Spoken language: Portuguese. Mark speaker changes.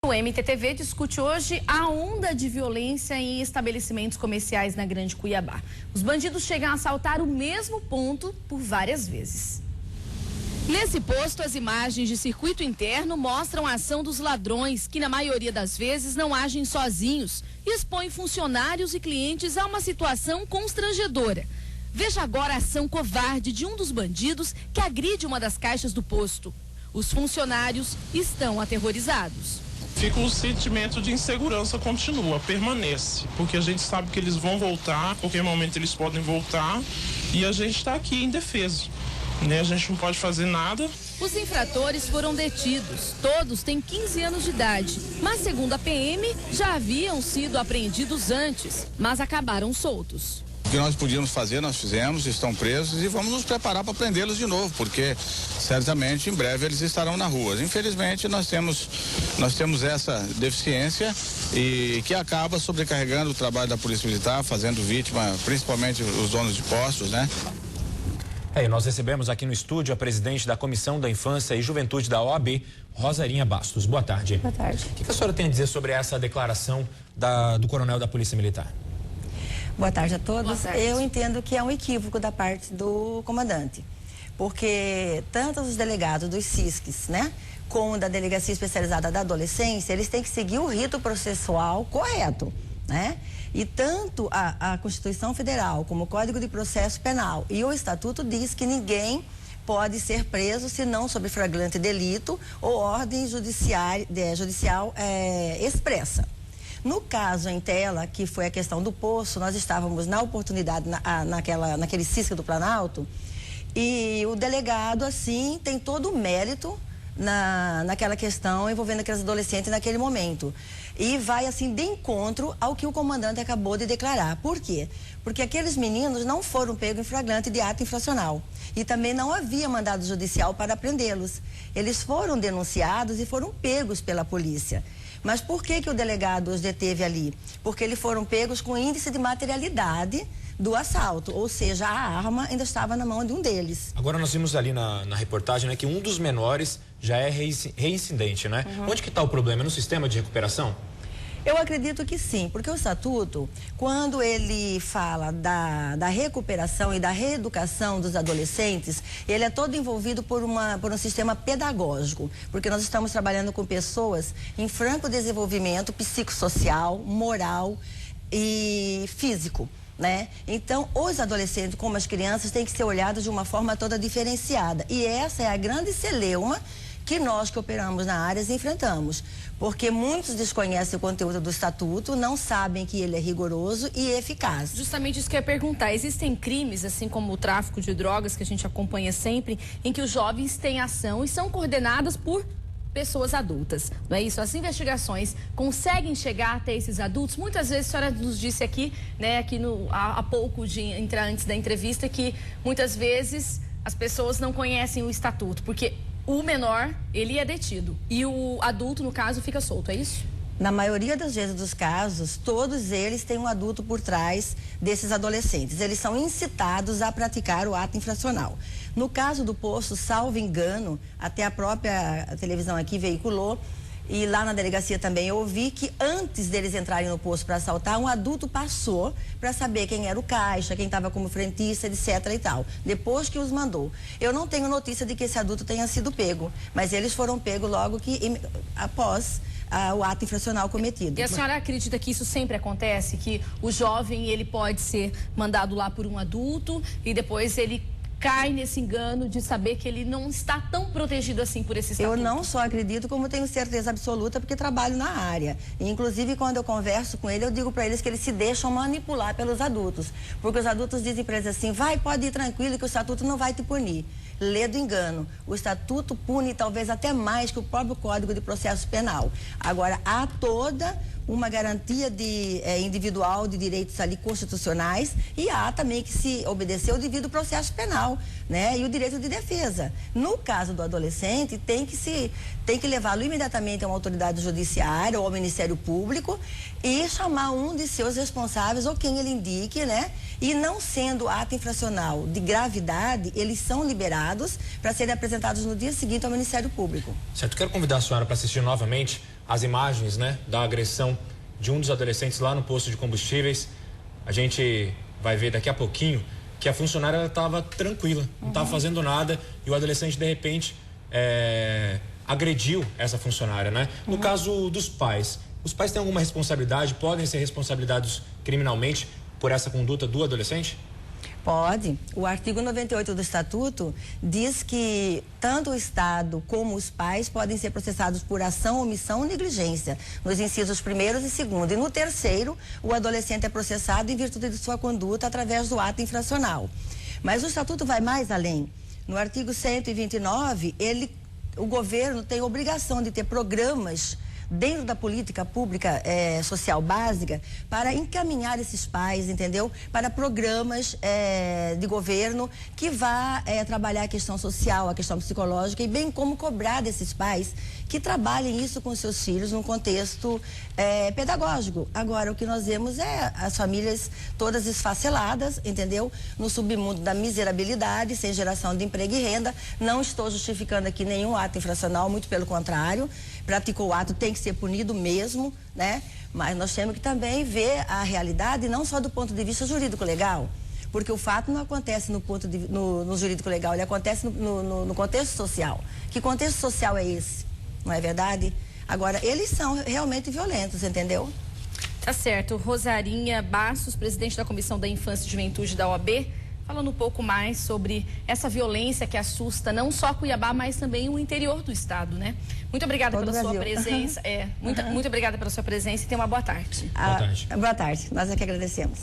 Speaker 1: O MTTV discute hoje a onda de violência em estabelecimentos comerciais na Grande Cuiabá. Os bandidos chegam a assaltar o mesmo ponto por várias vezes. Nesse posto, as imagens de circuito interno mostram a ação dos ladrões, que na maioria das vezes não agem sozinhos e expõem funcionários e clientes a uma situação constrangedora. Veja agora a ação covarde de um dos bandidos que agride uma das caixas do posto. Os funcionários estão aterrorizados.
Speaker 2: Fica o sentimento de insegurança continua, permanece, porque a gente sabe que eles vão voltar, a qualquer momento eles podem voltar e a gente está aqui indefeso, né? A gente não pode fazer nada.
Speaker 1: Os infratores foram detidos, todos têm 15 anos de idade, mas segundo a PM já haviam sido apreendidos antes, mas acabaram soltos.
Speaker 3: O que nós podíamos fazer, nós fizemos, estão presos e vamos nos preparar para prendê-los de novo, porque certamente em breve eles estarão na rua. Infelizmente nós temos essa deficiência e que acaba sobrecarregando o trabalho da Polícia Militar, fazendo vítima, principalmente os donos de postos, né?
Speaker 4: E nós recebemos aqui no estúdio a presidente da Comissão da Infância e Juventude da OAB, Rosarinha Bastos. Boa tarde.
Speaker 5: Boa tarde.
Speaker 4: O que a senhora tem a dizer sobre essa declaração do coronel da Polícia Militar?
Speaker 5: Boa tarde a todos.
Speaker 1: Boa tarde.
Speaker 5: Eu entendo que é um equívoco da parte do comandante, porque tanto os delegados dos CISCs, né, como da Delegacia Especializada da Adolescência, eles têm que seguir o rito processual correto, né? E tanto a Constituição Federal como o Código de Processo Penal e o Estatuto diz que ninguém pode ser preso senão sob flagrante delito ou ordem judicial expressa. No caso em tela, que foi a questão do poço, nós estávamos na oportunidade, naquele CISC do Planalto, e o delegado, assim, tem todo o mérito naquela questão envolvendo aqueles adolescentes naquele momento. E vai, assim, de encontro ao que o comandante acabou de declarar. Por quê? Porque aqueles meninos não foram pegos em flagrante de ato infracional. E também não havia mandado judicial para prendê-los. Eles foram denunciados e foram pegos pela polícia. Mas por que o delegado os deteve ali? Porque eles foram pegos com índice de materialidade do assalto, ou seja, a arma ainda estava na mão de um deles.
Speaker 4: Agora nós vimos ali na reportagem, né, que um dos menores já é reincidente, né? Uhum. Onde que está o problema? No sistema de recuperação?
Speaker 5: Eu acredito que sim, porque o estatuto, quando ele fala da recuperação e da reeducação dos adolescentes, ele é todo envolvido por um sistema pedagógico, porque nós estamos trabalhando com pessoas em franco desenvolvimento psicossocial, moral e físico, né? Então, os adolescentes, como as crianças, têm que ser olhados de uma forma toda diferenciada. E essa é a grande celeuma que nós que operamos na área enfrentamos, porque muitos desconhecem o conteúdo do estatuto, não sabem que ele é rigoroso e eficaz.
Speaker 1: Justamente isso que eu ia perguntar, existem crimes, assim como o tráfico de drogas, que a gente acompanha sempre, em que os jovens têm ação e são coordenadas por pessoas adultas, não é isso? As investigações conseguem chegar até esses adultos? Muitas vezes a senhora nos disse aqui, né, há pouco de entrar antes da entrevista, que muitas vezes as pessoas não conhecem o estatuto, porque o menor, ele é detido e o adulto, no caso, fica solto, é isso?
Speaker 5: Na maioria das vezes dos casos, todos eles têm um adulto por trás desses adolescentes. Eles são incitados a praticar o ato infracional. No caso do poço, salvo engano, até a própria televisão aqui veiculou, e lá na delegacia também eu ouvi que antes deles entrarem no posto para assaltar, um adulto passou para saber quem era o caixa, quem estava como frentista, etc. e tal. Depois que os mandou. Eu não tenho notícia de que esse adulto tenha sido pego, mas eles foram pegos logo após o ato infracional cometido.
Speaker 1: E a senhora acredita que isso sempre acontece? Que o jovem, ele pode ser mandado lá por um adulto e depois ele cai nesse engano de saber que ele não está tão protegido assim por esse estatuto?
Speaker 5: Eu não só acredito, como tenho certeza absoluta, porque trabalho na área. E, inclusive, quando eu converso com ele, eu digo para eles que eles se deixam manipular pelos adultos. Porque os adultos dizem para eles assim, pode ir tranquilo que o estatuto não vai te punir. Lê do engano. O estatuto pune talvez até mais que o próprio Código de Processo Penal. Agora, há toda uma garantia individual de direitos ali constitucionais e há também que se obedecer o devido processo penal, né? E o direito de defesa. No caso do adolescente, tem que levá-lo imediatamente a uma autoridade judiciária ou ao Ministério Público e chamar um de seus responsáveis ou quem ele indique, né? E não sendo ato infracional de gravidade, eles são liberados para serem apresentados no dia seguinte ao Ministério Público.
Speaker 4: Certo, quero convidar a senhora para assistir novamente as imagens, né, da agressão de um dos adolescentes lá no posto de combustíveis. A gente vai ver daqui a pouquinho que a funcionária estava tranquila, não estava fazendo nada, e o adolescente, de repente, agrediu essa funcionária, né? No caso dos pais, os pais têm alguma responsabilidade, podem ser responsabilizados criminalmente por essa conduta do adolescente?
Speaker 5: Pode. O artigo 98 do Estatuto diz que tanto o Estado como os pais podem ser processados por ação, omissão ou negligência, nos incisos 1º e 2º. E no 3º, o adolescente é processado em virtude de sua conduta através do ato infracional. Mas o Estatuto vai mais além. No artigo 129, o governo tem obrigação de ter programas dentro da política pública social básica para encaminhar esses pais, entendeu? Para programas de governo que vá trabalhar a questão social, a questão psicológica, e bem como cobrar desses pais que trabalhem isso com seus filhos num contexto pedagógico. Agora, o que nós vemos é as famílias todas esfaceladas, entendeu? No submundo da miserabilidade, sem geração de emprego e renda. Não estou justificando aqui nenhum ato infracional, muito pelo contrário. Praticou o ato, tem que ser punido mesmo, né? Mas nós temos que também ver a realidade, não só do ponto de vista jurídico-legal, porque o fato não acontece no jurídico-legal, ele acontece no contexto social. Que contexto social é esse? Não é verdade? Agora, eles são realmente violentos, entendeu?
Speaker 1: Tá certo. Rosarinha Bastos, presidente da Comissão da Infância e Juventude da OAB, falando um pouco mais sobre essa violência que assusta não só Cuiabá, mas também o interior do estado, né? Muito obrigada pela sua presença. Muito obrigada pela sua presença e tenha uma boa tarde.
Speaker 4: Boa tarde.
Speaker 5: Boa tarde. Nós é que agradecemos.